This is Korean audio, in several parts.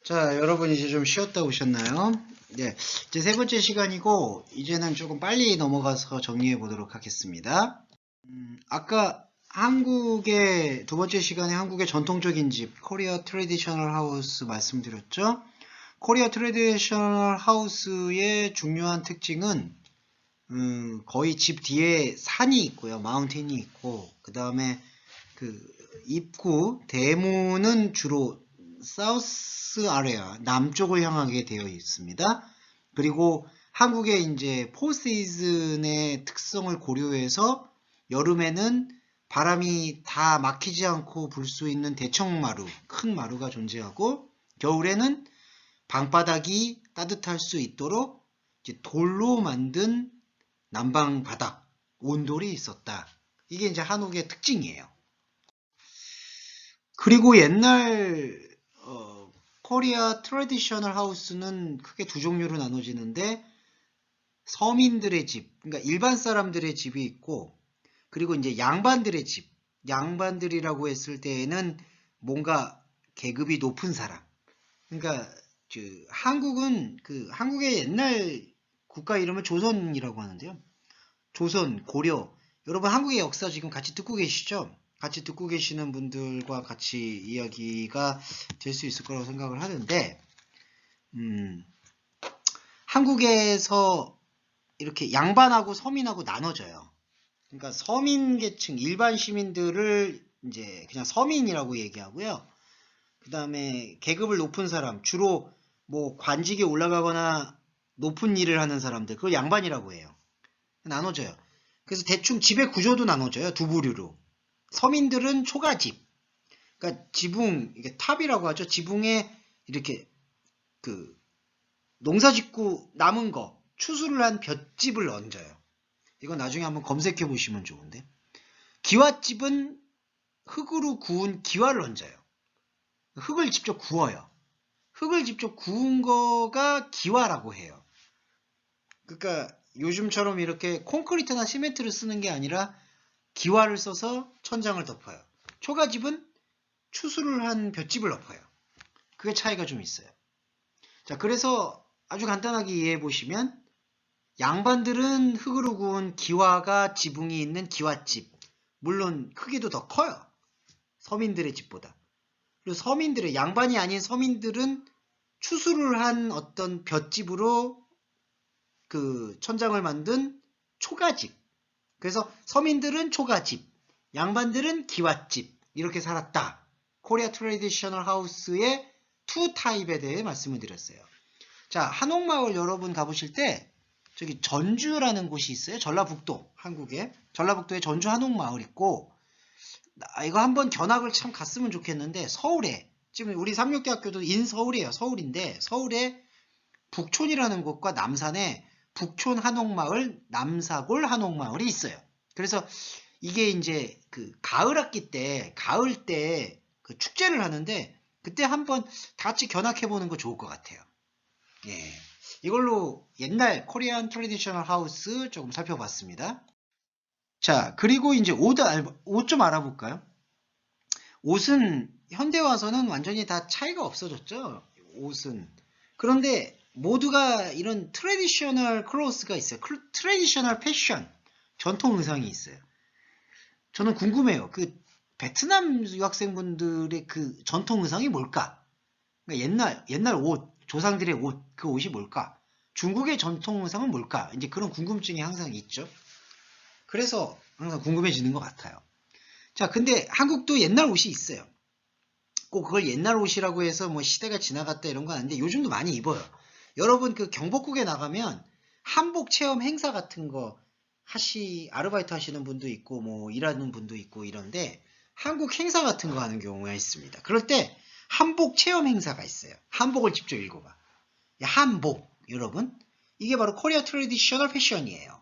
자, 여러분 이제 좀 쉬었다 오셨나요? 네, 이제 세 번째 시간이고 이제는 조금 빨리 넘어가서 정리해 보도록 하겠습니다. 아까 한국의 두 번째 시간에 한국의 전통적인 집, 코리아 트레디셔널 하우스 말씀드렸죠? 코리아 트레디셔널 하우스의 중요한 특징은 거의 집 뒤에 산이 있고요, 마운틴이 있고, 그 다음에 그 입구 대문은 주로 사우스 아레아 남쪽을 향하게 되어 있습니다. 그리고 한국의 이제 포 시즌의 특성을 고려해서 여름에는 바람이 다 막히지 않고 불 수 있는 대청마루, 큰 마루가 존재하고, 겨울에는 방바닥이 따뜻할 수 있도록 이제 돌로 만든 난방 바닥, 온돌이 있었다. 이게 이제 한옥의 특징이에요. 그리고 옛날 코리아 트래디셔널 하우스는 크게 두 종류로 나눠지는데, 서민들의 집, 그러니까 일반 사람들의 집이 있고, 그리고 이제 양반들의 집, 양반들이라고 했을 때에는 뭔가 계급이 높은 사람. 그러니까 한국은 한국의 옛날 국가 이름은 조선이라고 하는데요. 조선, 고려. 여러분 한국의 역사 지금 같이 듣고 계시죠? 같이 듣고 계시는 분들과 같이 이야기가 될 수 있을 거라고 생각을 하는데, 한국에서 이렇게 양반하고 서민하고 나눠져요. 그러니까 서민 계층, 일반 시민들을 이제 그냥 서민이라고 얘기하고요. 그 다음에 계급을 높은 사람, 주로 뭐 관직에 올라가거나 높은 일을 하는 사람들, 그걸 양반이라고 해요. 나눠져요. 그래서 대충 집의 구조도 나눠져요. 두 부류로. 서민들은 초가집, 그러니까 지붕, 이게 탑이라고 하죠. 지붕에 이렇게 그 농사짓고 남은 거 추수를 한 볏집을 얹어요. 이건 나중에 한번 검색해 보시면 좋은데, 기와집은 흙으로 구운 기와를 얹어요. 흙을 직접 구워요. 흙을 직접 구운 거가 기와라고 해요. 그러니까 요즘처럼 이렇게 콘크리트나 시멘트를 쓰는 게 아니라 기와를 써서 천장을 덮어요. 초가집은 추수를 한 볏집을 덮어요. 그게 차이가 좀 있어요. 자, 그래서 아주 간단하게 이해해 보시면, 양반들은 흙으로 구운 기와가 지붕이 있는 기와집. 물론 크기도 더 커요. 서민들의 집보다. 그리고 서민들의, 양반이 아닌 서민들은 추수를 한 어떤 볏집으로 그 천장을 만든 초가집. 그래서 서민들은 초가집, 양반들은 기와집, 이렇게 살았다. 코리아 트래디셔널 하우스의 투 타입에 대해 말씀을 드렸어요. 자, 한옥마을 여러분 가보실 때 저기 전주라는 곳이 있어요. 전라북도, 한국에 전라북도에 전주 한옥마을 있고, 이거 한번 견학을 참 갔으면 좋겠는데, 서울에 지금 우리 삼육대학교도 인서울이에요. 서울인데 서울에 북촌이라는 곳과 남산에 북촌 한옥마을, 남사골 한옥마을이 있어요. 그래서 이게 이제 그 가을 학기 때, 가을 때 그 축제를 하는데, 그때 한번 다 같이 견학해 보는 거 좋을 것 같아요. 예. 이걸로 옛날 코리안 트래디셔널 하우스 조금 살펴봤습니다. 자, 그리고 이제 옷 좀 알아볼까요? 옷은 현대 와서는 완전히 다 차이가 없어졌죠. 옷은. 그런데 모두가 이런 트래디셔널 클로스가 있어요. 트래디셔널 패션, 전통 의상이 있어요. 저는 궁금해요. 그 베트남 유학생분들의 그 전통 의상이 뭘까? 그러니까 옛날 옷, 조상들의 옷, 그 옷이 뭘까? 중국의 전통 의상은 뭘까? 이제 그런 궁금증이 항상 있죠. 그래서 항상 궁금해지는 것 같아요. 자, 근데 한국도 옛날 옷이 있어요. 꼭 그걸 옛날 옷이라고 해서 뭐 시대가 지나갔다 이런 건 아닌데, 요즘도 많이 입어요. 여러분 그 경복궁에 나가면 한복 체험 행사 같은 거 아르바이트 하시는 분도 있고 뭐 일하는 분도 있고 이런데, 한국 행사 같은 거 하는 경우가 있습니다. 그럴 때 한복 체험 행사가 있어요. 한복을 직접 읽어봐. 한복, 여러분, 이게 바로 코리아 트래디셔널 패션이에요.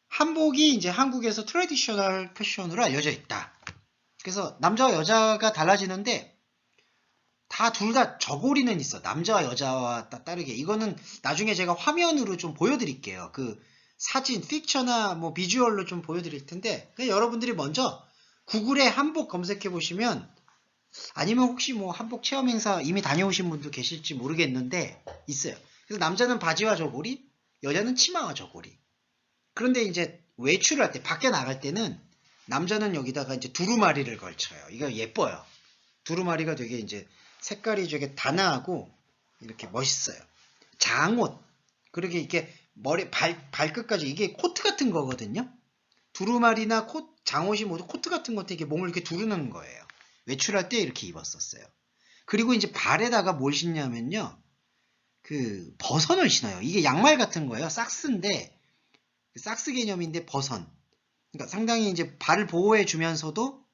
한복이 이제 한국에서 트래디셔널 패션으로 알려져 있다. 그래서 남자와 여자가 달라지는데, 둘 다 저고리는 있어. 남자와 여자와 다르게. 이거는 나중에 제가 화면으로 좀 보여드릴게요. 그 사진, 픽처나 뭐 비주얼로 좀 보여드릴 텐데, 여러분들이 먼저 구글에 한복 검색해 보시면 아니면 혹시 뭐 한복 체험 행사 이미 다녀오신 분도 계실지 모르겠는데 있어요. 그래서 남자는 바지와 저고리, 여자는 치마와 저고리. 그런데 이제 외출할 때, 밖에 나갈 때는 남자는 여기다가 이제 두루마리를 걸쳐요. 이거 예뻐요. 두루마리가 되게 이제 색깔이 되게 단아하고 이렇게 멋있어요. 장옷. 그렇게 이렇게 머리, 발끝까지 이게 코트 같은 거거든요. 두루마리나 장옷이 모두 코트 같은 것도 이렇게 몸을 이렇게 두르는 거예요. 외출할 때 이렇게 입었었어요. 그리고 이제 발에다가 뭘 신냐면요. 그 버선을 신어요. 이게 양말 같은 거예요. 삭스인데, 삭스 개념인데 버선. 그러니까 상당히 이제 발을 보호해 주면서도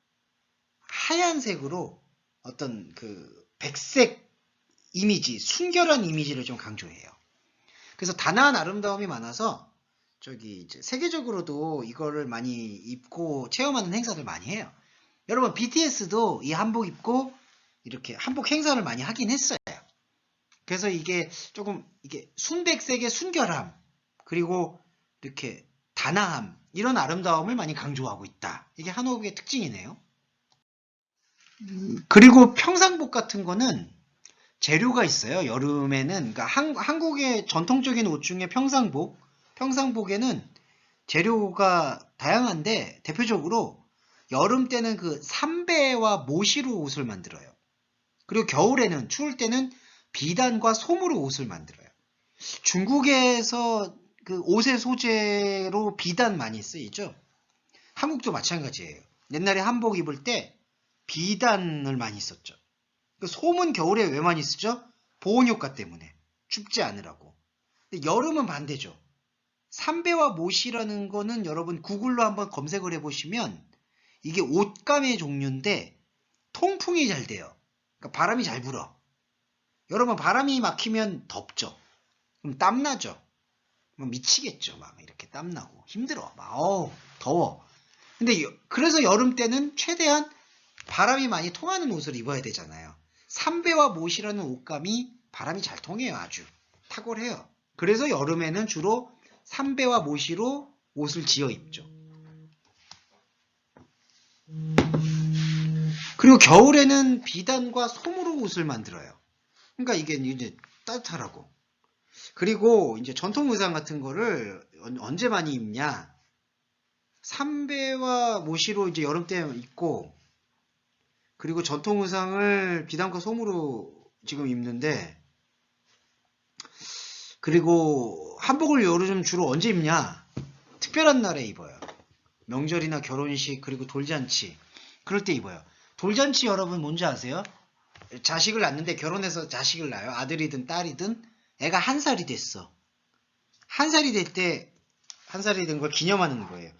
하얀색으로 어떤 그 백색 이미지, 순결한 이미지를 좀 강조해요. 그래서 단아한 아름다움이 많아서 저기 이제 세계적으로도 이거를 많이 입고 체험하는 행사들 많이 해요. 여러분 BTS도 이 한복 입고 이렇게 한복 행사를 많이 하긴 했어요. 그래서 이게 조금 이게 순백색의 순결함 그리고 이렇게 단아함 이런 아름다움을 많이 강조하고 있다. 이게 한옥의 특징이네요. 그리고 평상복 같은 거는 재료가 있어요. 여름에는 그러니까 한국의 전통적인 옷 중에 평상복에는 재료가 다양한데 대표적으로 여름 때는 그 삼배와 모시로 옷을 만들어요. 그리고 겨울에는 추울 때는 비단과 솜으로 옷을 만들어요. 중국에서 그 옷의 소재로 비단 많이 쓰이죠. 한국도 마찬가지예요. 옛날에 한복 입을 때 비단을 많이 썼죠. 그 솜은 겨울에 왜 많이 쓰죠? 보온 효과 때문에. 춥지 않으라고. 근데 여름은 반대죠. 삼배와 못이라는 거는 여러분 구글로 한번 검색을 해보시면 이게 옷감의 종류인데 통풍이 잘 돼요. 그러니까 바람이 잘 불어. 여러분 바람이 막히면 덥죠. 그럼 땀나죠. 미치겠죠. 막 이렇게 땀나고 힘들어. 막 더워. 근데 그래서 여름 때는 최대한 바람이 많이 통하는 옷을 입어야 되잖아요. 삼배와 못이라는 옷감이 바람이 잘 통해요. 아주 탁월해요. 그래서 여름에는 주로 삼배와 못이로 옷을 지어 입죠. 그리고 겨울에는 비단과 솜으로 옷을 만들어요. 그러니까 이게 이제 따뜻하라고. 그리고 이제 전통 의상 같은 거를 언제 많이 입냐? 삼배와 모시로 이제 여름 때 입고, 그리고 전통 의상을 비단과 솜으로 지금 입는데, 그리고 한복을 여름 주로 언제 입냐? 특별한 날에 입어요. 명절이나 결혼식 그리고 돌잔치 그럴 때 입어요. 돌잔치 여러분 뭔지 아세요? 자식을 낳는데 결혼해서 자식을 낳아요. 아들이든 딸이든 애가 한 살이 됐어. 한 살이 될 때 한 살이 된 걸 기념하는 거예요.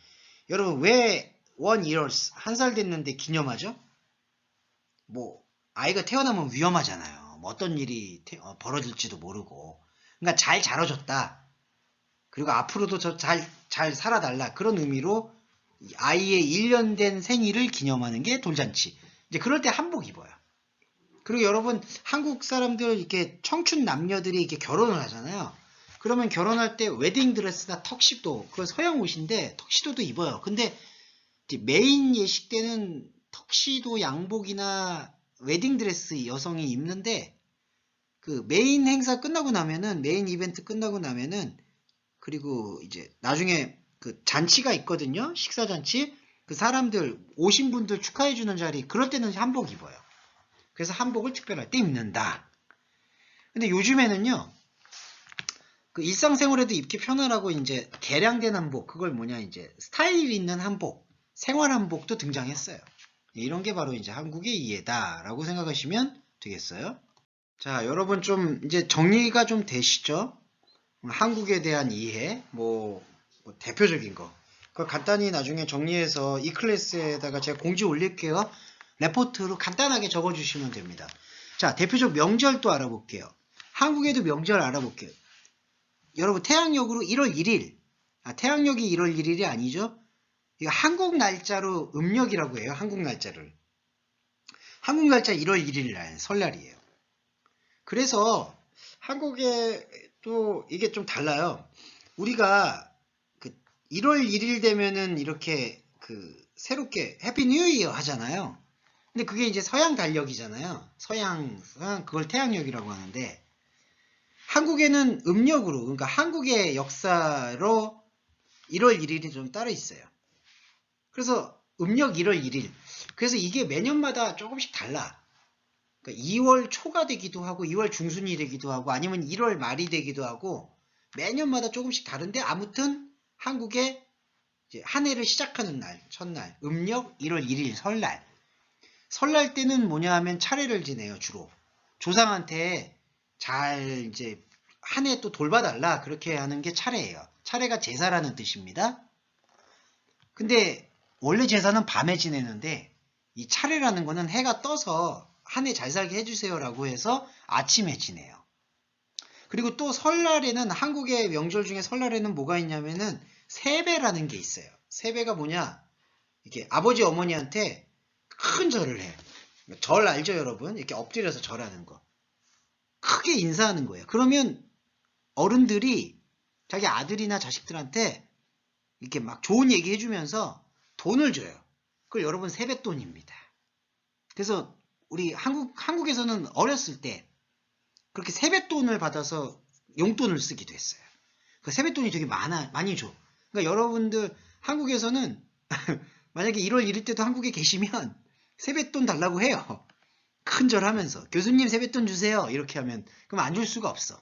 여러분 왜 1years 한 살 됐는데 기념하죠? 뭐 아이가 태어나면 위험하잖아요. 뭐 어떤 일이 벌어질지도 모르고. 그러니까 잘 자라줬다. 그리고 앞으로도 잘 살아달라. 그런 의미로 아이의 1년 된 생일을 기념하는 게 돌잔치. 이제 그럴 때 한복 입어요. 그리고 여러분 한국 사람들 이렇게 청춘 남녀들이 이렇게 결혼을 하잖아요. 그러면 결혼할 때 웨딩 드레스나 턱시도, 그건 서양 옷인데 턱시도도 입어요. 근데 메인 예식 때는 턱시도 양복이나 웨딩 드레스 여성이 입는데 그 메인 행사 끝나고 나면은 메인 이벤트 끝나고 나면은 그리고 이제 나중에 그 잔치가 있거든요. 식사 잔치. 그 사람들 오신 분들 축하해주는 자리 그럴 때는 한복 입어요. 그래서 한복을 특별할 때 입는다. 근데 요즘에는요. 그 일상생활에도 입기 편하라고 이제 개량된 한복, 그걸 뭐냐 이제 스타일 있는 한복, 생활 한복도 등장했어요. 이런 게 바로 이제 한국의 이해다라고 생각하시면 되겠어요. 자, 여러분 좀 이제 정리가 좀 되시죠? 한국에 대한 이해, 뭐 대표적인 거. 그걸 간단히 나중에 정리해서 이 클래스에다가 제가 공지 올릴게요. 레포트로 간단하게 적어주시면 됩니다. 자, 대표적 명절도 알아볼게요. 한국에도 명절 알아볼게요. 여러분 태양력으로 1월 1일, 태양력이 1월 1일이 아니죠? 이거 한국 날짜로 음력이라고 해요. 한국 날짜를. 한국 날짜 1월 1일 날 설날이에요. 그래서 한국에 또 이게 좀 달라요. 우리가 그 1월 1일 되면은 이렇게 그 새롭게 해피 뉴 이어 하잖아요. 근데 그게 이제 서양 달력이잖아요. 서양 그걸 태양력이라고 하는데, 한국에는 음력으로, 그러니까 한국의 역사로 1월 1일이 좀 따로 있어요. 그래서 음력 1월 1일. 그래서 이게 매년마다 조금씩 달라. 그러니까 2월 초가 되기도 하고 2월 중순이 되기도 하고 아니면 1월 말이 되기도 하고 매년마다 조금씩 다른데, 아무튼 한국의 이제 한 해를 시작하는 날, 첫날, 음력 1월 1일 설날. 설날 때는 뭐냐 하면 차례를 지내요, 주로. 조상한테 잘 이제 한 해 또 돌봐달라, 그렇게 하는 게 차례예요. 차례가 제사라는 뜻입니다. 근데 원래 제사는 밤에 지내는데, 이 차례라는 거는 해가 떠서 한 해 잘 살게 해주세요라고 해서 아침에 지내요. 그리고 또 설날에는, 한국의 명절 중에 설날에는 뭐가 있냐면은 세배라는 게 있어요. 세배가 뭐냐? 이렇게 아버지 어머니한테 큰 절을 해. 절 알죠, 여러분? 이렇게 엎드려서 절하는 거. 크게 인사하는 거예요. 그러면 어른들이 자기 아들이나 자식들한테 이렇게 막 좋은 얘기 해주면서 돈을 줘요. 그걸 여러분 세뱃돈입니다. 그래서 우리 한국에서는 어렸을 때 그렇게 세뱃돈을 받아서 용돈을 쓰기도 했어요. 그 세뱃돈이 되게 많이 줘. 그러니까 여러분들 한국에서는 만약에 1월 1일 때도 한국에 계시면 세뱃돈 달라고 해요. 큰절하면서 교수님 세뱃돈 주세요 이렇게 하면, 그럼 안 줄 수가 없어.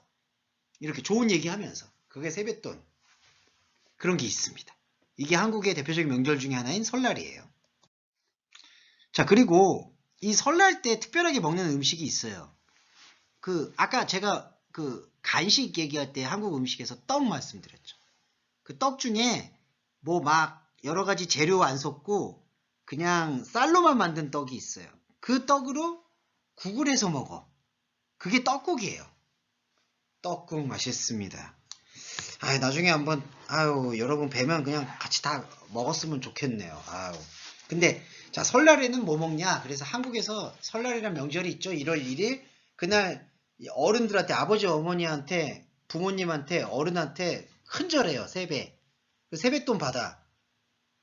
이렇게 좋은 얘기하면서. 그게 세뱃돈. 그런 게 있습니다. 이게 한국의 대표적인 명절 중에 하나인 설날이에요. 자, 그리고 이 설날 때 특별하게 먹는 음식이 있어요. 아까 제가 간식 얘기할 때 한국 음식에서 떡 말씀드렸죠. 그 떡 중에 뭐 막 여러 가지 재료 안 섞고 그냥 쌀로만 만든 떡이 있어요. 그 떡으로 국을 해서 먹어. 그게 떡국이에요. 떡국 맛있습니다. 나중에 한번, 여러분 뵈면 그냥 같이 다 먹었으면 좋겠네요. 근데, 자, 설날에는 뭐 먹냐? 그래서 한국에서 설날이란 명절이 있죠. 1월 1일. 그날 어른들한테, 아버지, 어머니한테, 부모님한테, 어른한테 큰절해요. 세배. 세뱃돈 받아.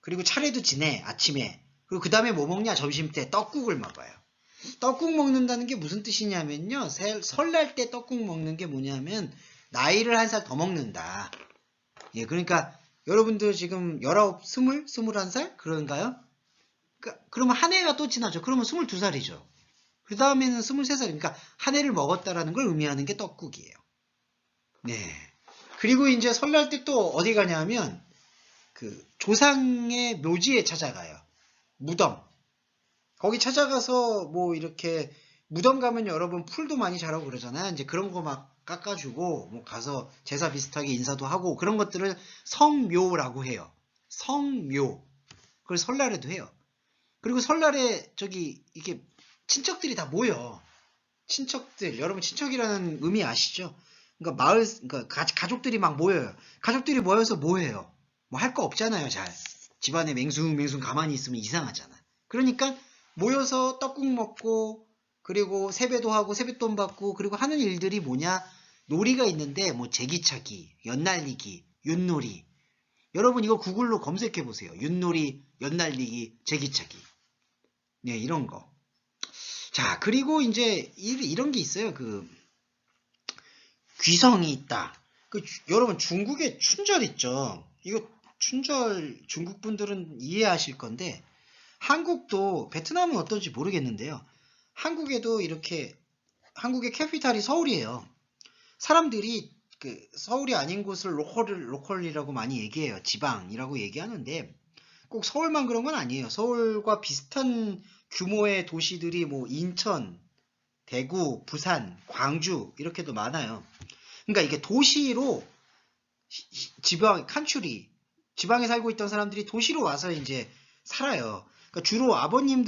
그리고 차례도 지내, 아침에. 그리고 그 다음에 뭐 먹냐? 점심 때 떡국을 먹어요. 떡국 먹는다는 게 무슨 뜻이냐면요. 설날 때 떡국 먹는 게 뭐냐면, 나이를 한 살 더 먹는다. 예, 그러니까 여러분들 지금 19, 20, 21살? 그런가요? 그러면 한 해가 또 지나죠. 그러면 22살이죠. 그 다음에는 23살. 그러니까 한 해를 먹었다라는 걸 의미하는 게 떡국이에요. 네. 그리고 이제 설날 때 또 어디 가냐면 조상의 묘지에 찾아가요. 무덤. 거기 찾아가서 뭐 이렇게 무덤 가면 여러분 풀도 많이 자라고 그러잖아요. 이제 그런 거 막 깎아주고 뭐 가서 제사 비슷하게 인사도 하고 그런 것들을 성묘라고 해요. 성묘. 그걸 설날에도 해요. 그리고 설날에 이렇게 친척들이 다 모여. 친척들, 여러분 친척이라는 의미 아시죠? 그러니까 그러니까 가족들이 막 모여요. 가족들이 모여서 뭐 해요? 뭐 할 거 없잖아요, 잘. 집안에 맹숭맹숭 가만히 있으면 이상하잖아. 그러니까 모여서 떡국 먹고, 그리고 세배도 하고 세뱃돈 받고, 그리고 하는 일들이 뭐냐? 놀이가 있는데 뭐 제기차기, 연날리기, 윷놀이. 여러분 이거 구글로 검색해 보세요. 윷놀이, 연날리기, 제기차기. 네, 이런 거. 자, 그리고 이제 이런 게 있어요. 귀성이 있다. 여러분 중국에 춘절 있죠. 이거 춘절 중국 분들은 이해하실 건데, 한국도, 베트남은 어떤지 모르겠는데요. 한국에도 이렇게, 한국의 캐피탈이 서울이에요. 사람들이 서울이 아닌 곳을 로컬이라고 많이 얘기해요. 지방이라고 얘기하는데 꼭 서울만 그런 건 아니에요. 서울과 비슷한 규모의 도시들이 뭐 인천, 대구, 부산, 광주 이렇게도 많아요. 그러니까 이게 도시로 지방, 칸츄리, 지방에 살고 있던 사람들이 도시로 와서 이제 살아요. 그러니까 주로 아버님,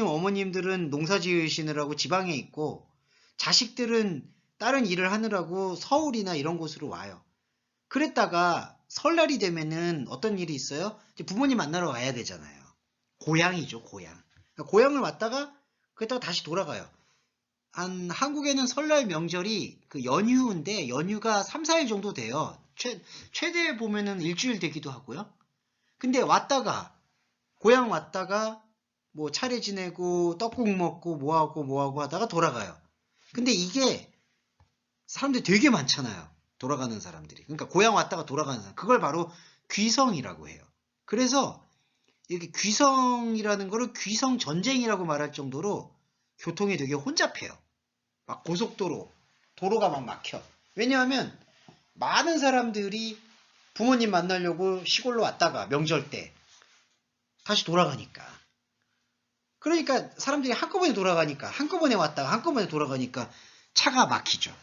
어머님들은 농사 지으시느라고 지방에 있고, 자식들은 다른 일을 하느라고 서울이나 이런 곳으로 와요. 그랬다가 설날이 되면은 어떤 일이 있어요? 이제 부모님 만나러 와야 되잖아요. 고향이죠, 고향. 그러니까 고향을 왔다가, 그랬다가 다시 돌아가요. 한국에는 설날 명절이 연휴인데, 연휴가 3, 4일 정도 돼요. 최대 보면은 일주일 되기도 하고요. 근데 고향 왔다가 뭐 차례 지내고 떡국 먹고 뭐하고 하다가 돌아가요. 근데 이게 사람들이 되게 많잖아요. 돌아가는 사람들이. 그러니까 고향 왔다가 돌아가는 사람. 그걸 바로 귀성이라고 해요. 그래서 이렇게 귀성이라는 거를 귀성 전쟁이라고 말할 정도로 교통이 되게 혼잡해요. 막 고속도로, 도로가 막 막혀. 왜냐하면 많은 사람들이 부모님 만나려고 시골로 왔다가 명절 때 다시 돌아가니까. 그러니까 사람들이 한꺼번에 돌아가니까, 한꺼번에 왔다가 한꺼번에 돌아가니까 차가 막히죠.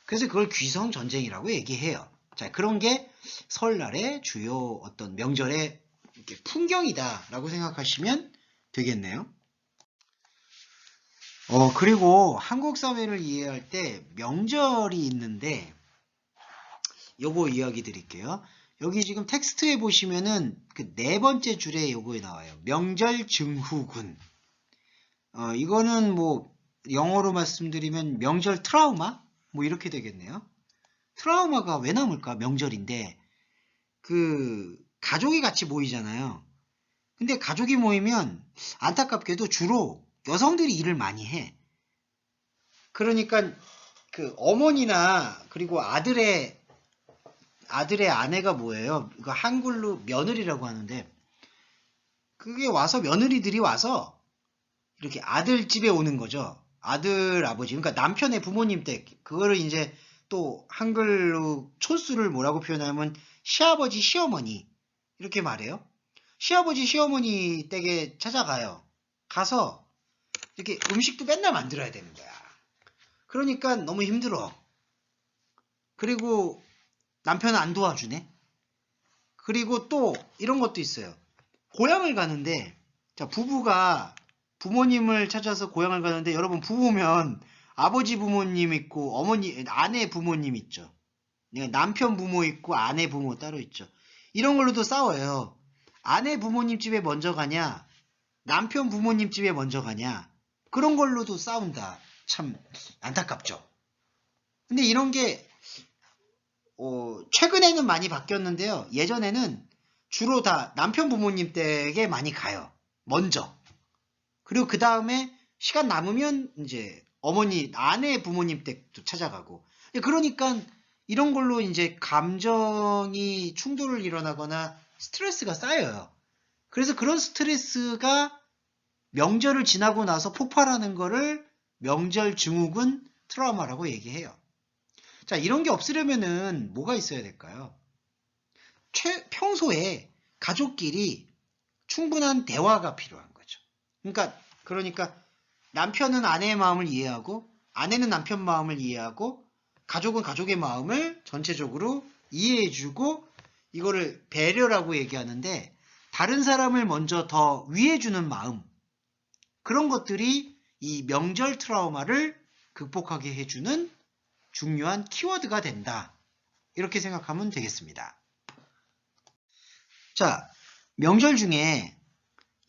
그래서 그걸 귀성 전쟁이라고 얘기해요. 자, 그런 게 설날의 주요 어떤 명절의 풍경이다라고 생각하시면 되겠네요. 그리고 한국 사회를 이해할 때 명절이 있는데 요거 이야기 드릴게요. 여기 지금 텍스트에 보시면은 그 네 번째 줄에 요거에 나와요. 명절 증후군. 이거는 뭐 영어로 말씀드리면 명절 트라우마? 뭐 이렇게 되겠네요. 트라우마가 왜 남을까? 명절인데 그 가족이 같이 모이잖아요. 근데 가족이 모이면 안타깝게도 주로 여성들이 일을 많이 해. 그러니까 그 어머니나 그리고 아들의 아내가 뭐예요? 그 한글로 며느리라고 하는데 그게 와서 며느리들이 와서 이렇게 아들 집에 오는 거죠. 아들 아버지 그러니까 남편의 부모님 댁 그거를 이제 또 한글로 촌수를 뭐라고 표현하면 시아버지 시어머니 이렇게 말해요. 시아버지 시어머니 댁에 찾아가요. 가서 이렇게 음식도 맨날 만들어야 되는 거야. 그러니까 너무 힘들어. 그리고 남편은 안 도와주네. 그리고 또 이런 것도 있어요. 고향을 가는데 자 부부가 부모님을 찾아서 고향을 가는데 여러분 부부면 아버지 부모님 있고 어머니 아내 부모님 있죠. 남편 부모 있고 아내 부모 따로 있죠. 이런 걸로도 싸워요. 아내 부모님 집에 먼저 가냐 남편 부모님 집에 먼저 가냐 그런 걸로도 싸운다. 참 안타깝죠. 근데 이런 게 최근에는 많이 바뀌었는데요. 예전에는 주로 다 남편 부모님 댁에 많이 가요. 먼저. 그리고 그 다음에 시간 남으면 이제 어머니, 아내 부모님 댁도 찾아가고. 그러니까 이런 걸로 이제 감정이 충돌을 일어나거나 스트레스가 쌓여요. 그래서 그런 스트레스가 명절을 지나고 나서 폭발하는 거를 명절 증후군 트라우마라고 얘기해요. 자, 이런 게 없으려면은 뭐가 있어야 될까요? 평소에 가족끼리 충분한 대화가 필요한 거죠. 그러니까 남편은 아내의 마음을 이해하고 아내는 남편 마음을 이해하고 가족은 가족의 마음을 전체적으로 이해해주고 이거를 배려라고 얘기하는데 다른 사람을 먼저 더 위해주는 마음 그런 것들이 이 명절 트라우마를 극복하게 해주는 중요한 키워드가 된다. 이렇게 생각하면 되겠습니다. 자, 명절 중에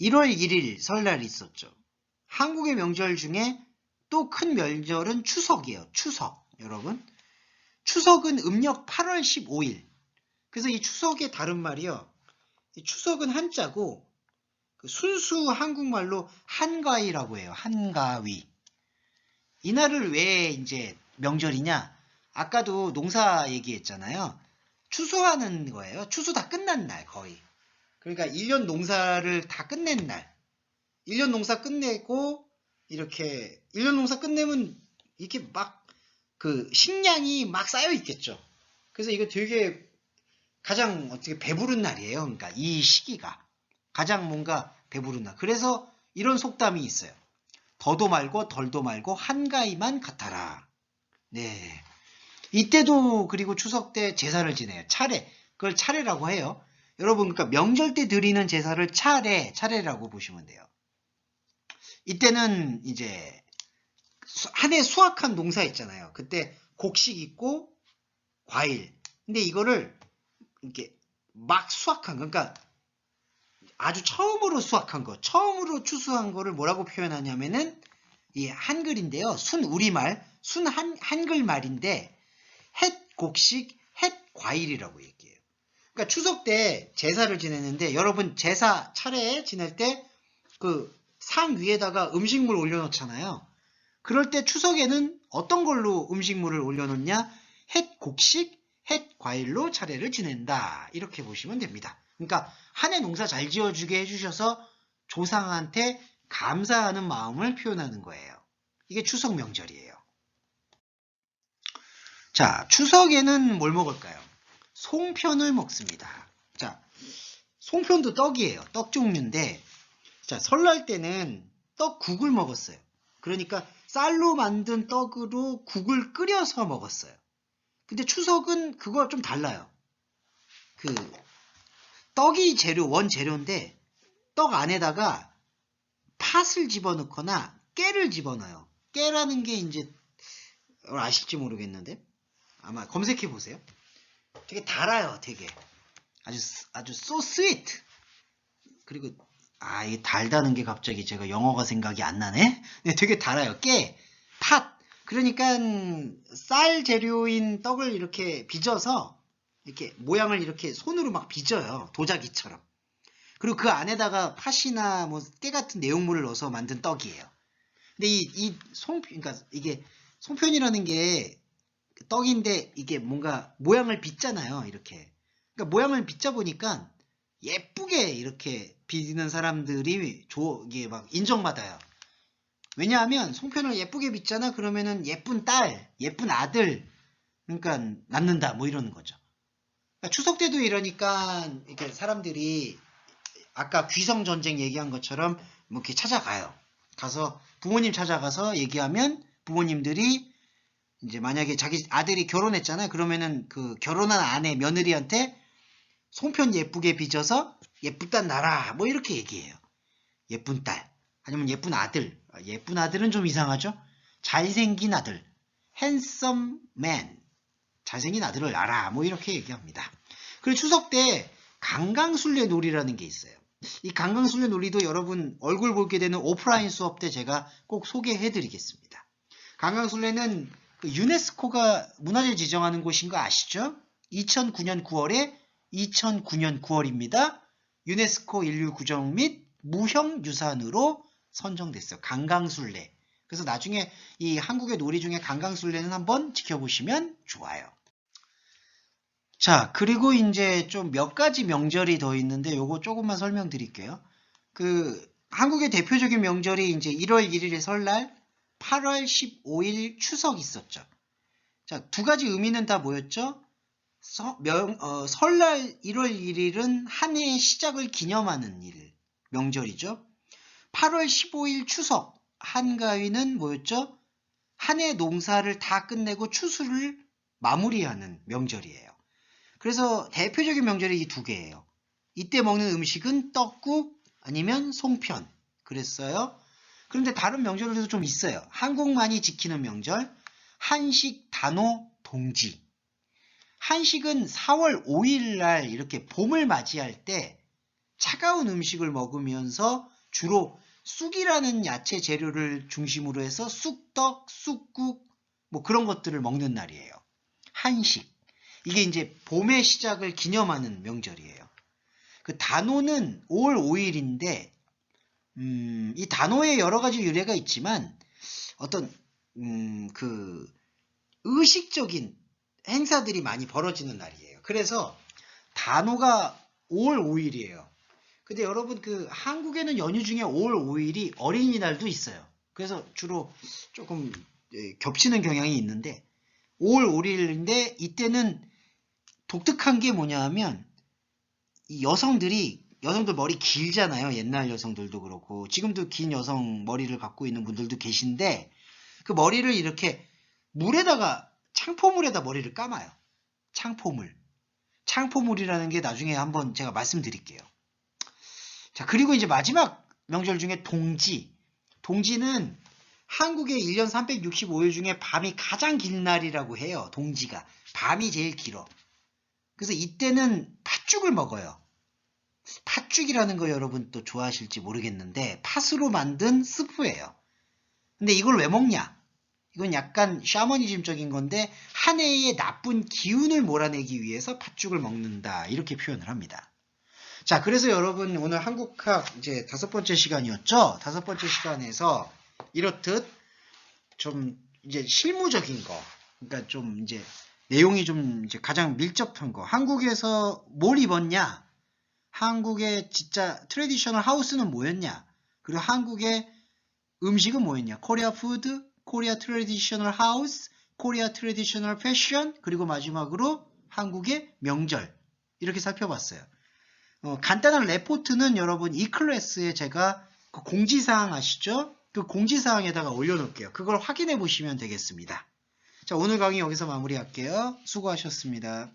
1월 1일 설날이 있었죠. 한국의 명절 중에 또 큰 명절은 추석이에요. 추석, 여러분. 추석은 음력 8월 15일. 그래서 이 추석의 다른 말이요. 이 추석은 한자고 순수 한국말로 한가위라고 해요. 한가위. 이날을 왜 이제 명절이냐? 아까도 농사 얘기했잖아요. 추수하는 거예요. 추수 다 끝난 날 거의. 그러니까 1년 농사를 다 끝낸 날. 1년 농사 끝내고 이렇게 1년 농사 끝내면 이렇게 막 그 식량이 막 쌓여 있겠죠. 그래서 이거 되게 가장 어떻게 배부른 날이에요. 그러니까 이 시기가 가장 뭔가 배부른 날. 그래서 이런 속담이 있어요. 더도 말고 덜도 말고 한가위만 같아라. 네. 이때도 그리고 추석 때 제사를 지내요. 차례. 그걸 차례라고 해요. 여러분, 그러니까 명절 때 드리는 제사를 차례라고 보시면 돼요. 이때는 이제 한 해 수확한 농사 있잖아요. 그때 곡식 있고 과일. 근데 이거를 이렇게 막 수확한 거, 그러니까 아주 처음으로 수확한 거, 처음으로 추수한 거를 뭐라고 표현하냐면은 이 한글인데요. 순우리말, 한글말인데 햇 곡식, 햇 과일이라고 얘기해요. 그러니까 추석 때 제사를 지내는데 여러분 제사 차례 지낼 때 그 상 위에다가 음식물 올려놓잖아요. 그럴 때 추석에는 어떤 걸로 음식물을 올려놓냐? 햇 곡식, 햇 과일로 차례를 지낸다. 이렇게 보시면 됩니다. 그러니까 한 해 농사 잘 지어주게 해주셔서 조상한테 감사하는 마음을 표현하는 거예요. 이게 추석 명절이에요. 자, 추석에는 뭘 먹을까요? 송편을 먹습니다. 자, 송편도 떡이에요. 떡 종류인데, 자, 설날 때는 떡국을 먹었어요. 그러니까 쌀로 만든 떡으로 국을 끓여서 먹었어요. 근데 추석은 그거 좀 달라요. 그 떡이 재료, 원재료인데 떡 안에다가 팥을 집어넣거나 깨를 집어넣어요. 깨라는 게 이제 아실지 모르겠는데 아마 검색해 보세요. 되게 달아요. 되게 아주 so sweet. 그리고 이 달다는 게 갑자기 제가 영어가 생각이 안 나네. 네, 되게 달아요. 깨, 팥. 그러니까 쌀 재료인 떡을 이렇게 빚어서 이렇게 모양을 이렇게 손으로 막 빚어요. 도자기처럼. 그리고 그 안에다가 팥이나 뭐 깨 같은 내용물을 넣어서 만든 떡이에요. 근데 이 송편, 그러니까 이게 송편이라는 게 떡인데 이게 뭔가 모양을 빚잖아요. 이렇게. 그러니까 모양을 빚자 보니까 예쁘게 이렇게 빚는 사람들이 이게 막 인정받아요. 왜냐하면 송편을 예쁘게 빚잖아. 그러면은 예쁜 딸, 예쁜 아들, 그러니까 낳는다 뭐 이러는 거죠. 그러니까 추석 때도 이러니까 이렇게 사람들이 아까 귀성 전쟁 얘기한 것처럼 뭐 이렇게 찾아가요. 가서 부모님 찾아가서 얘기하면 부모님들이 이제 만약에 자기 아들이 결혼했잖아요. 그러면은 그 결혼한 아내 며느리한테 송편 예쁘게 빚어서 예쁜 딸 낳아라 뭐 이렇게 얘기해요. 예쁜 딸 아니면 예쁜 아들. 예쁜 아들은 좀 이상하죠. 잘생긴 아들, handsome man, 잘생긴 아들을 낳아라 뭐 이렇게 얘기합니다. 그리고 추석 때 강강술래 놀이라는 게 있어요. 이 강강술래 놀이도 여러분 얼굴 보게 되는 오프라인 수업 때 제가 꼭 소개해 드리겠습니다. 강강술래는 그 유네스코가 문화재 지정하는 곳인 거 아시죠? 2009년 9월에 2009년 9월입니다. 유네스코 인류 구정 및 무형유산으로 선정됐어요. 강강술래. 그래서 나중에 이 한국의 놀이 중에 강강술래는 한번 지켜보시면 좋아요. 자, 그리고 이제 좀 몇 가지 명절이 더 있는데 요거 조금만 설명드릴게요. 그 한국의 대표적인 명절이 이제 1월 1일의 설날, 8월 15일 추석 있었죠. 자, 두 가지 의미는 다 뭐였죠? 설날 1월 1일은 한 해의 시작을 기념하는 명절이죠. 8월 15일 추석, 한가위는 뭐였죠? 한 해 농사를 다 끝내고 추수를 마무리하는 명절이에요. 그래서 대표적인 명절이 이 두 개예요. 이때 먹는 음식은 떡국 아니면 송편 그랬어요. 그런데 다른 명절들도 좀 있어요. 한국만이 지키는 명절, 한식, 단오, 동지. 한식은 4월 5일 날 이렇게 봄을 맞이할 때 차가운 음식을 먹으면서 주로 쑥이라는 야채 재료를 중심으로 해서 쑥떡, 쑥국 뭐 그런 것들을 먹는 날이에요. 한식. 이게 이제 봄의 시작을 기념하는 명절이에요. 그 단오는 5월 5일인데 이 단오에 여러 가지 유래가 있지만 어떤 그 의식적인 행사들이 많이 벌어지는 날이에요. 그래서 단오가 5월 5일이에요. 근데 여러분 그 한국에는 연휴 중에 5월 5일이 어린이날도 있어요. 그래서 주로 조금 겹치는 경향이 있는데 5월 5일인데 이때는 독특한 게 뭐냐 하면 이 여성들 머리 길잖아요. 옛날 여성들도 그렇고 지금도 긴 여성 머리를 갖고 있는 분들도 계신데 그 머리를 이렇게 창포물에다 머리를 감아요. 창포물이라는 게 나중에 한번 제가 말씀드릴게요. 자, 그리고 이제 마지막 명절 중에 동지는 한국의 1년 365일 중에 밤이 가장 긴 날이라고 해요. 동지가. 밤이 제일 길어. 그래서 이때는 팥죽을 먹어요. 팥죽이라는 거 여러분 또 좋아하실지 모르겠는데 팥으로 만든 스프예요. 근데 이걸 왜 먹냐? 이건 약간 샤머니즘적인 건데 한 해의 나쁜 기운을 몰아내기 위해서 팥죽을 먹는다 이렇게 표현을 합니다. 자, 그래서 여러분 오늘 한국학 이제 5번째 시간이었죠? 5번째 시간에서 이렇듯 좀 이제 실무적인 거, 그러니까 좀 이제 내용이 좀 이제 가장 밀접한 거. 한국에서 뭘 입었냐? 한국의 진짜 트레디셔널 하우스는 뭐였냐? 그리고 한국의 음식은 뭐였냐? 코리아 푸드, 코리아 트레디셔널 하우스, 코리아 트레디셔널 패션, 그리고 마지막으로 한국의 명절. 이렇게 살펴봤어요. 간단한 레포트는 여러분 이 클래스에 제가 그 공지사항 아시죠? 그 공지사항에다가 올려놓을게요. 그걸 확인해 보시면 되겠습니다. 자, 오늘 강의 여기서 마무리할게요. 수고하셨습니다.